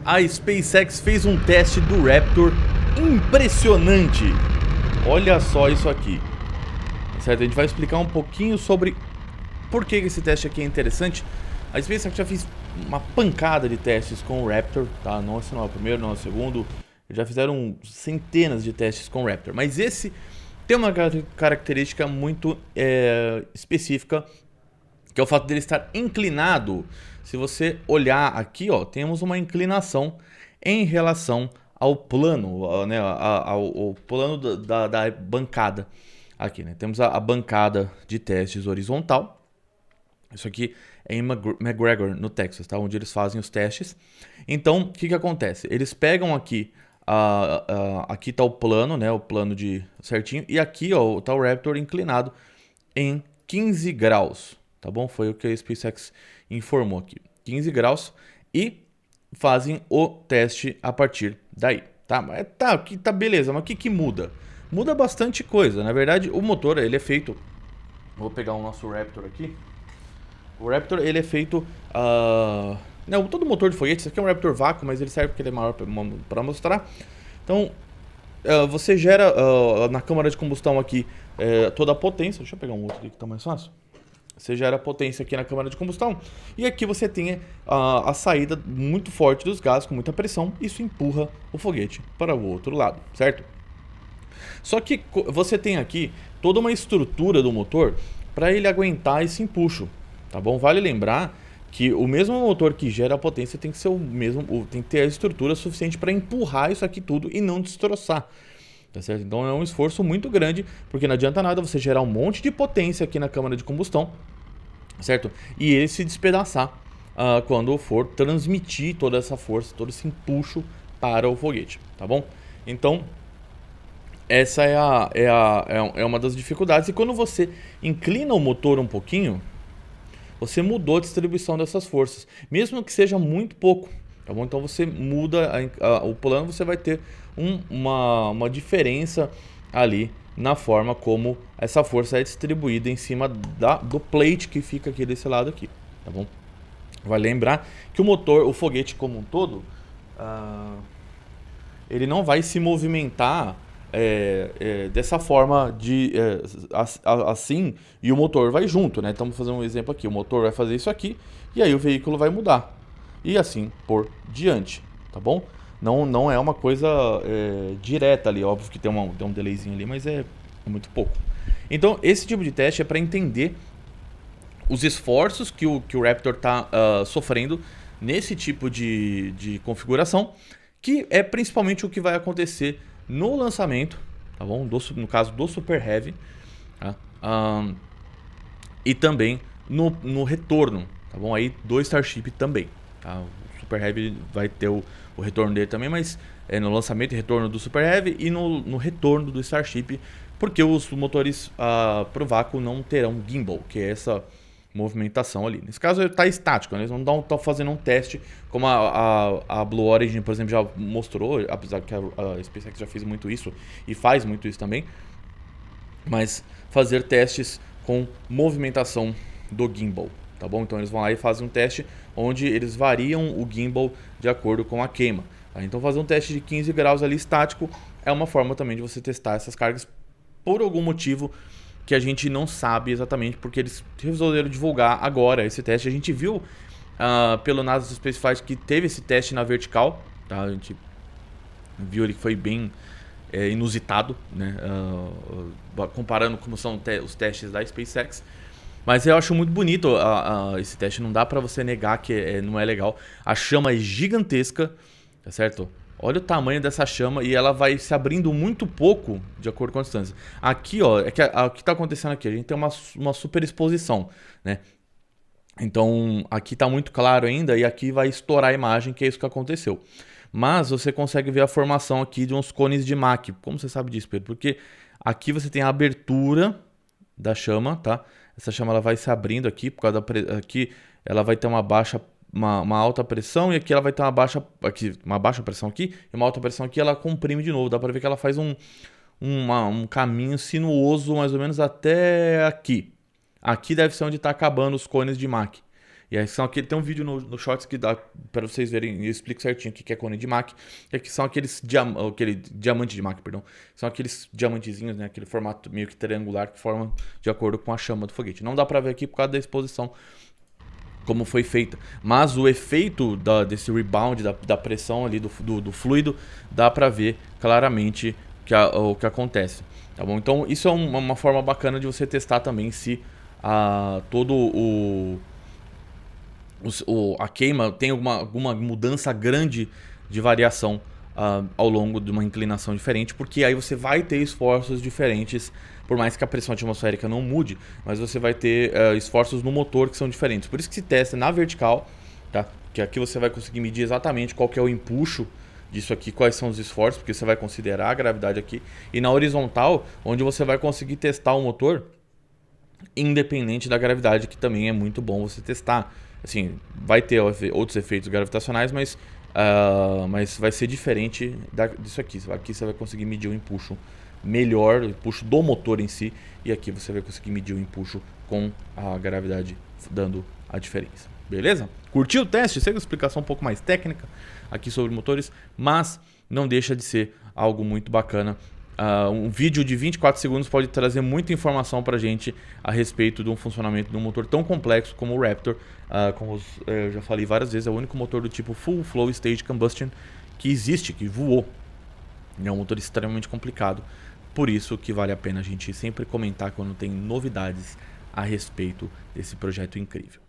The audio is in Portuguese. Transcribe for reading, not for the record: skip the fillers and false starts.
A SpaceX fez um teste do Raptor impressionante. Olha só isso aqui. Certo? A gente vai explicar um pouquinho sobre por que esse teste aqui é interessante. A SpaceX já fez uma pancada de testes com o Raptor, tá? Não, esse não é o primeiro, não é o segundo. Já fizeram centenas de testes com o Raptor. Mas esse tem uma característica muito específica, que é o fato dele estar inclinado. Se você olhar aqui, ó, temos uma inclinação em relação ao plano, né, ao plano da bancada. Aqui, né, temos a bancada de testes horizontal. Isso aqui é em McGregor, no Texas, tá? Onde eles fazem os testes. Então, o que acontece? Eles pegam aqui, aqui está o plano, né? O plano de certinho. E aqui, ó, tá o Raptor inclinado em 15 graus, tá bom? Foi o que a SpaceX informou aqui. 15 graus e fazem o teste a partir daí, tá? Mas tá, aqui tá beleza, mas o que muda? Muda bastante coisa. Na verdade, o motor, ele é feito... Vou pegar o nosso Raptor aqui. O Raptor, ele é feito... Não, todo motor de foguete, isso aqui é um Raptor vácuo, mas ele serve porque ele é maior para mostrar. Então, você gera na câmara de combustão aqui toda a potência. Deixa eu pegar um outro aqui que tá mais fácil. Você gera potência aqui na câmara de combustão. E aqui você tem a saída muito forte dos gases, com muita pressão. Isso empurra o foguete para o outro lado, certo? Só que você tem aqui toda uma estrutura do motor para ele aguentar esse empuxo, tá bom? Vale lembrar que o mesmo motor que gera a potência tem que ser o mesmo, tem que ter a estrutura suficiente para empurrar isso aqui tudo e não destroçar, tá certo? Então é um esforço muito grande, porque não adianta nada você gerar um monte de potência aqui na câmara de combustão, certo? E ele se despedaçar quando for transmitir toda essa força, todo esse empuxo para o foguete, tá bom? Então essa é uma das dificuldades. E quando você inclina o motor um pouquinho, você mudou a distribuição dessas forças, mesmo que seja muito pouco, tá bom? Então você muda o plano, você vai ter uma diferença ali na forma como essa força é distribuída em cima do plate que fica aqui desse lado aqui, tá bom? Vai lembrar que o motor, o foguete como um todo, ele não vai se movimentar dessa forma assim, e o motor vai junto, né? Estamos fazendo um exemplo aqui, o motor vai fazer isso aqui e aí o veículo vai mudar e assim por diante, tá bom? Não é uma coisa direta ali, óbvio que tem um delayzinho ali, mas é muito pouco. Então esse tipo de teste é para entender os esforços que o Raptor está sofrendo nesse tipo de configuração, que é principalmente o que vai acontecer no lançamento, tá bom? No caso do Super Heavy, tá? E também no retorno, tá bom? Aí do Starship também, tá? O Super Heavy vai ter o retorno dele também, mas no lançamento e retorno do Super Heavy e no retorno do Starship, porque os motores pro vácuo não terão gimbal, que é essa movimentação ali. Nesse caso está estático, né? Eles não estão fazendo um teste como a Blue Origin, por exemplo, já mostrou, apesar que a SpaceX já fez muito isso e faz muito isso também, mas fazer testes com movimentação do gimbal, tá bom? Então eles vão lá e fazem um teste onde eles variam o gimbal de acordo com a queima, tá? Então fazer um teste de 15 graus ali estático é uma forma também de você testar essas cargas por algum motivo que a gente não sabe exatamente, porque eles resolveram divulgar agora esse teste. A gente viu pelo NASA Space Flight que teve esse teste na vertical, tá? A gente viu ele que foi bem inusitado, né? Comparando como são os testes da SpaceX. Mas eu acho muito bonito esse teste, não dá pra você negar que não é legal. A chama é gigantesca, tá certo? Olha o tamanho dessa chama e ela vai se abrindo muito pouco de acordo com a distância. Aqui, ó, o que está acontecendo aqui? A gente tem uma superexposição, né? Então, aqui está muito claro ainda e aqui vai estourar a imagem, que é isso que aconteceu. Mas você consegue ver a formação aqui de uns cones de Mach. Como você sabe disso, Pedro? Porque aqui você tem a abertura da chama, tá? Essa chama ela vai se abrindo aqui, por causa aqui ela vai ter uma alta pressão e aqui ela vai ter uma baixa pressão aqui e uma alta pressão aqui, ela comprime de novo. Dá para ver que ela faz um caminho sinuoso mais ou menos até aqui. Aqui deve ser onde está acabando os cones de Mach. E aí são aquele, tem um vídeo no Shorts que dá para vocês verem, eu explico certinho o que é cone de Mach, que são aquele diamante de Mach, perdão. São aqueles diamantezinhos, né, aquele formato meio que triangular que formam de acordo com a chama do foguete. Não dá para ver aqui por causa da exposição como foi feita, mas o efeito desse rebound, da pressão ali do fluido, dá para ver claramente o que acontece, tá bom? Então isso é uma forma bacana de você testar também se a queima tem alguma mudança grande de variação ao longo de uma inclinação diferente, porque aí você vai ter esforços diferentes, por mais que a pressão atmosférica não mude, mas você vai ter esforços no motor que são diferentes. Por isso que se testa na vertical, tá? Que aqui você vai conseguir medir exatamente qual que é o empuxo disso aqui, quais são os esforços, porque você vai considerar a gravidade aqui, e na horizontal, onde você vai conseguir testar o motor independente da gravidade, que também é muito bom você testar. Assim, vai ter outros efeitos gravitacionais, mas vai ser diferente disso aqui. Aqui você vai conseguir medir o empuxo melhor, o empuxo do motor em si, e aqui você vai conseguir medir o empuxo com a gravidade dando a diferença. Beleza? Curtiu o teste? Segue uma explicação um pouco mais técnica aqui sobre motores, mas não deixa de ser algo muito bacana. Um vídeo de 24 segundos pode trazer muita informação pra gente a respeito de um funcionamento de um motor tão complexo como o Raptor. Como eu já falei várias vezes, é o único motor do tipo Full Flow Stage Combustion que existe, que voou. É um motor extremamente complicado, por isso que vale a pena a gente sempre comentar quando tem novidades a respeito desse projeto incrível.